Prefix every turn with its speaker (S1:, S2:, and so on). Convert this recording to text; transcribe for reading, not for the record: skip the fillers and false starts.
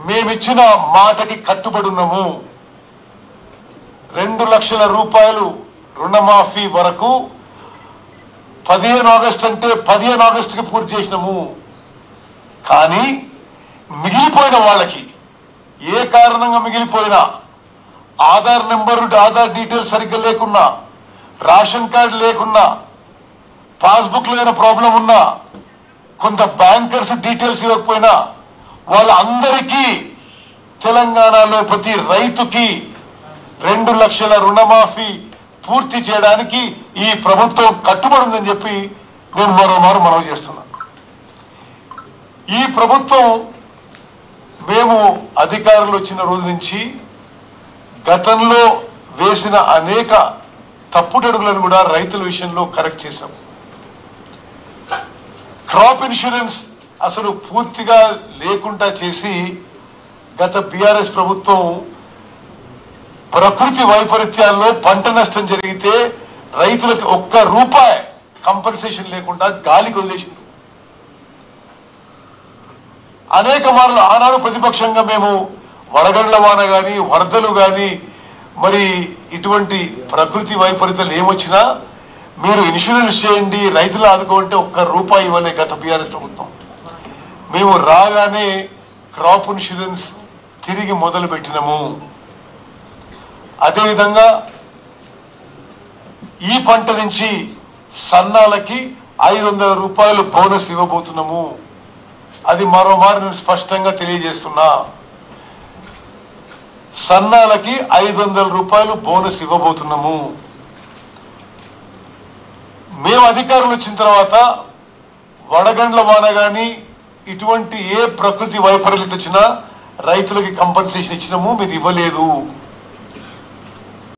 S1: మేమిచ్చిన మాటకి కట్టుబడి ఉన్నాము. 2 లక్షల రూపాయలు రుణమాఫీ వరకు 15 ఆగస్టు అంటే 15 ఆగస్టుకి పూర్తి చేసినాము. కానీ మిగిలిపోయిన వాళ్ళకి ఏ కారణంగా మిగిలిపోయినా ఆధార్ నెంబరు ఆధార్ డీటెయిల్స్ సరిగ్గా లేకున్నా, రేషన్ కార్డు లేకున్నా, పాస్బుక్ లో ఏమైనా ప్రాబ్లం ఉన్నా, కొంత బ్యాంకర్స్ డీటెయిల్స్ ఇవ్వకపోయినా వాళ్ళందరికీ తెలంగాణలో ప్రతి రైతుకి 2 లక్షల రుణమాఫీ పూర్తి చేయడానికి ఈ ప్రభుత్వం కట్టుబడి ఉందని చెప్పి నేను మరోమారు మనవి చేస్తున్నాను. ఈ ప్రభుత్వం మేము అధికారులు వచ్చిన రోజు నుంచి గతంలో వేసిన అనేక తప్పుడడుగులను కూడా రైతుల విషయంలో కరెక్ట్ చేశాం. క్రాప్ ఇన్సూరెన్స్ అసలు పూర్తిగా లేకుండా చేసి గత బీఆర్ఎస్ ప్రభుత్వం ప్రకృతి వైపరీత్యాల్లో పంట నష్టం జరిగితే రైతులకు ₹1 కంపెన్సేషన్ లేకుండా గాలికి వదిలేసింది. అనేక మార్లు ఆనాడు ప్రతిపక్షంగా మేము వడగండ్ల వాన గాని, వరదలు గాని, మరి ఇటువంటి ప్రకృతి వైపరీత్యాలు ఏమొచ్చినా మీరు ఇన్సూరెన్స్ చేయండి, రైతులు ఆదుకోంటే ₹1 ఇవ్వలే గత బీఆర్ఎస్ ప్రభుత్వం. మేము రాగానే క్రాప్ ఇన్సూరెన్స్ తిరిగి మొదలు పెట్టినాము. అదేవిధంగా ఈ పంట నుంచి సన్నాలకి ₹500 బోనస్ ఇవ్వబోతున్నాము. అది మరోమారు నేను స్పష్టంగా తెలియజేస్తున్నా. సన్నాలకి ₹500 బోనస్ ఇవ్వబోతున్నాము. మేము అధికారులు వచ్చిన తర్వాత వడగండ్ల వాన గాని ఇటువంటి ఏ ప్రకృతి వైపరీత్యం వచ్చినా రైతులకి కంపెన్సేషన్ ఇచ్చినాము, మీరు ఇవ్వలేదు.